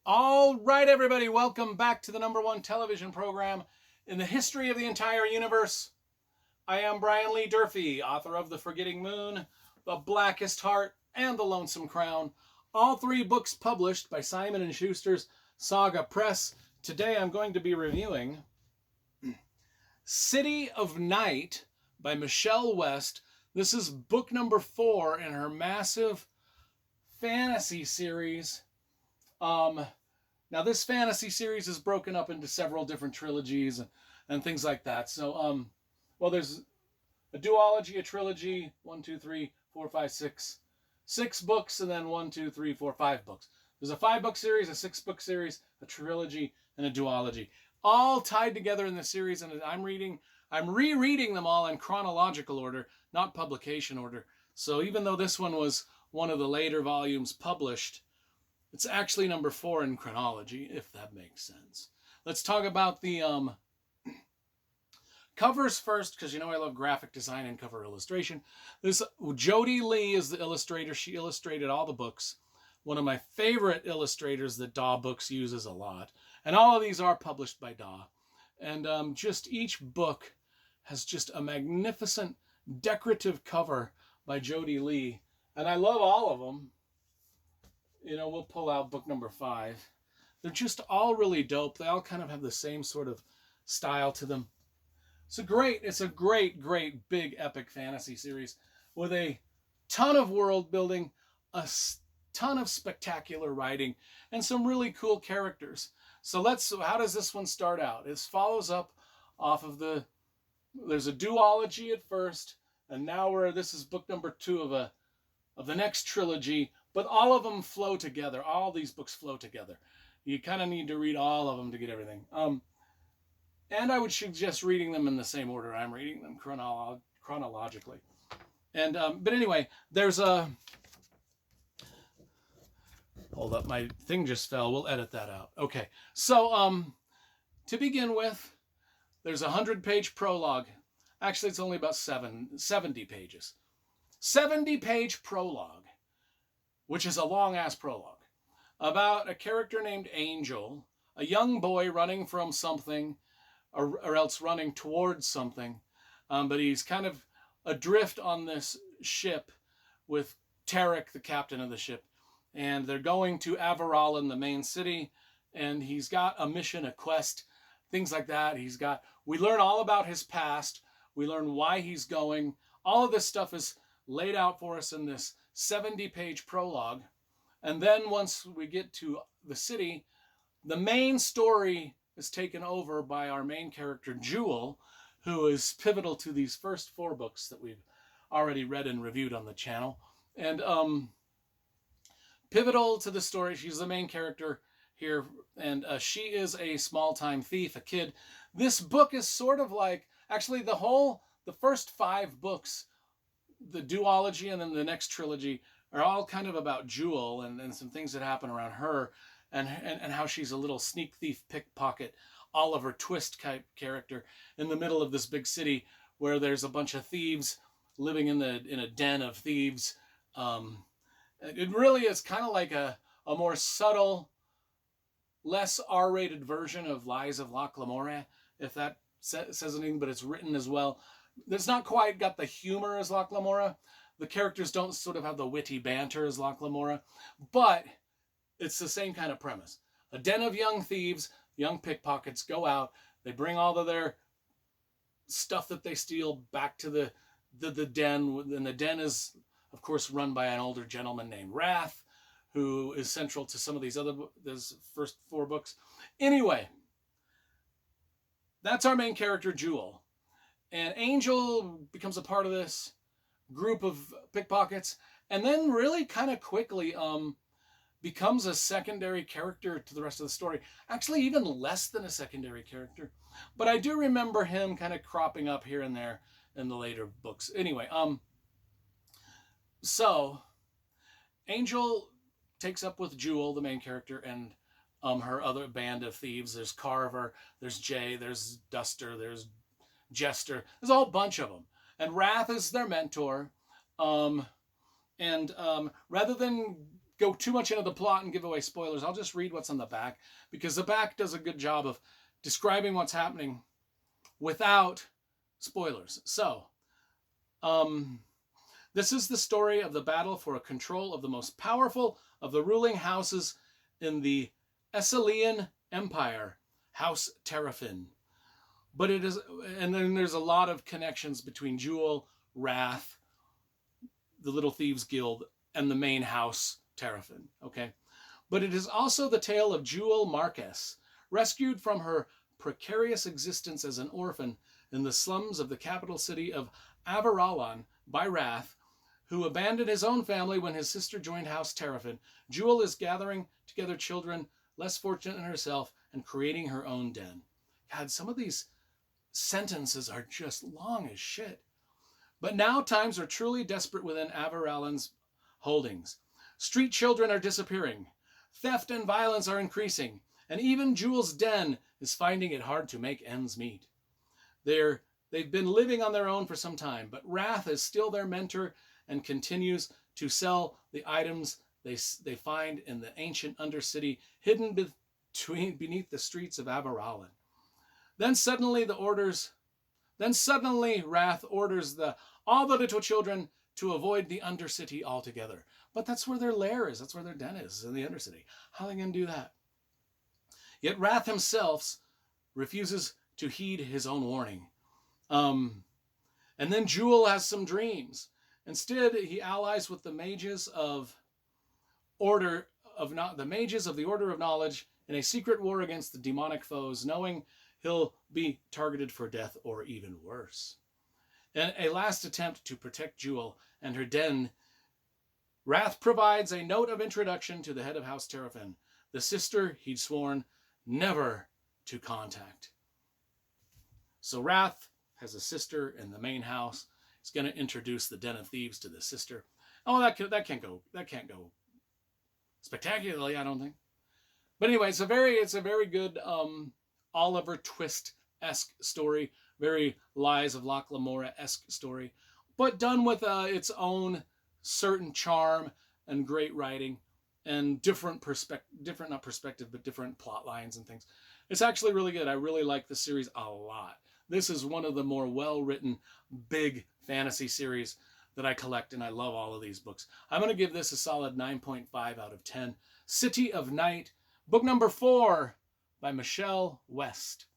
All right, everybody, welcome back to the #1 television program in the history of the entire universe. I am Brian Lee Durfee, author of The Forgetting Moon, The Blackest Heart, and The Lonesome Crown, all three books published by Simon & Schuster's Saga Press. Today I'm going to be reviewing City of Night by Michelle West. This is book number 4 in her massive fantasy series. Now this fantasy series is broken up into several different trilogies and things like that. So, well, there's a duology, a trilogy, 1, 2, 3, 4, 5, 6, 6 books, and then 1, 2, 3, 4, 5 books. There's a 5-book series, a 6-book series, a trilogy, and a duology, all tied together in the series. And I'm rereading them all in chronological order, not publication order. So even though this one was one of the later volumes published, it's actually number 4 in chronology, if that makes sense. Let's talk about the covers first, because you know I love graphic design and cover illustration. This Jody Lee is the illustrator. She illustrated all the books. One of my favorite illustrators that DAW Books uses a lot. And all of these are published by DAW. And just each book has just a magnificent decorative cover by Jody Lee. And I love all of them. You know, we'll pull out book number 5. They're just all really dope. They all kind of have the same sort of style to them. It's a great, big, epic fantasy series with a ton of world building, a ton of spectacular writing, and some really cool characters. So how does this one start out? It follows up off of there's a duology at first, and now this is book number 2 of the next trilogy. But all of them flow together. All these books flow together. You kind of need to read all of them to get everything. And I would suggest reading them in the same order I'm reading them, chronologically. And but anyway, there's a... Hold up, my thing just fell. We'll edit that out. Okay, so to begin with, there's a 100-page prologue. Actually, it's only about 70 pages. 70-page prologue, which is a long-ass prologue, about a character named Angel, a young boy running from something, or else running towards something, but he's kind of adrift on this ship with Tarek, the captain of the ship, and they're going to Averalan, the main city, and he's got a mission, a quest, things like that. We learn all about his past, we learn why he's going. All of this stuff is laid out for us in this 70-page prologue. And then once we get to the city, the main story is taken over by our main character, Jewel, who is pivotal to these first 4 books that we've already read and reviewed on the channel. And pivotal to the story, she's the main character here, and she is a small-time thief, a kid. This book is sort of like, actually the first 5 books, the duology and then the next trilogy, are all kind of about Jewel and some things that happen around her, and how she's a little sneak thief, pickpocket, Oliver Twist type character in the middle of this big city where there's a bunch of thieves living in a den of thieves. It really is kind of like a more subtle, less R-rated version of Lies of Locke Lamora, if that says anything, but it's written as well. It's not quite got the humor as Locke Lamora. The characters don't sort of have the witty banter as Locke Lamora, but it's the same kind of premise. A den of young thieves, young pickpockets go out. They bring all of their stuff that they steal back to the den. And the den is, of course, run by an older gentleman named Wrath, who is central to some of these first 4 books. Anyway, that's our main character, Jewel. And Angel becomes a part of this group of pickpockets, and then really kind of quickly becomes a secondary character to the rest of the story. Actually, even less than a secondary character. But I do remember him kind of cropping up here and there in the later books. Anyway, so Angel takes up with Jewel, the main character, and her other band of thieves. There's Carver, there's Jay, there's Duster, there's Jester. There's a whole bunch of them. And Wrath is their mentor. And rather than go too much into the plot and give away spoilers, I'll just read what's on the back, because the back does a good job of describing what's happening without spoilers. So, this is the story of the battle for control of the most powerful of the ruling houses in the Esselian Empire, House Terrafin. But it is, and then there's a lot of connections between Jewel, Wrath, the Little Thieves Guild, and the main house, Terrafin. Okay, but it is also the tale of Jewel Marquess, rescued from her precarious existence as an orphan in the slums of the capital city of Avaralan by Wrath, who abandoned his own family when his sister joined House Terrafin. Jewel is gathering together children less fortunate than herself and creating her own den. God, some of these sentences are just long as shit. But now times are truly desperate within Avaralan's holdings. Street children are disappearing. Theft and violence are increasing. And even Jewel's den is finding it hard to make ends meet. They've been living on their own for some time, but Wrath is still their mentor and continues to sell the items they find in the ancient Undercity hidden beneath the streets of Avaralan. Then suddenly Wrath orders all the little children to avoid the Undercity altogether. But that's where their lair is. That's where their den is in the Undercity. How are they going to do that? Yet Wrath himself refuses to heed his own warning. And then Jewel has some dreams. Instead, he allies with the mages of the Order of Knowledge in a secret war against the demonic foes, knowing he'll be targeted for death or even worse. In a last attempt to protect Jewel and her den, Wrath provides a note of introduction to the head of House Terrafin, the sister he'd sworn never to contact. So Wrath has a sister in the main house. He's going to introduce the Den of Thieves to the sister. Oh, that can't go spectacularly, I don't think. But anyway, it's a very good Oliver Twist-esque story, very Lies of Locke Lamora-esque story, but done with its own certain charm and great writing and different plot lines and things. It's actually really good. I really like the series a lot. This is one of the more well-written, big fantasy series that I collect, and I love all of these books. I'm going to give this a solid 9.5 out of 10. City of Night, book number 4 by Michelle West.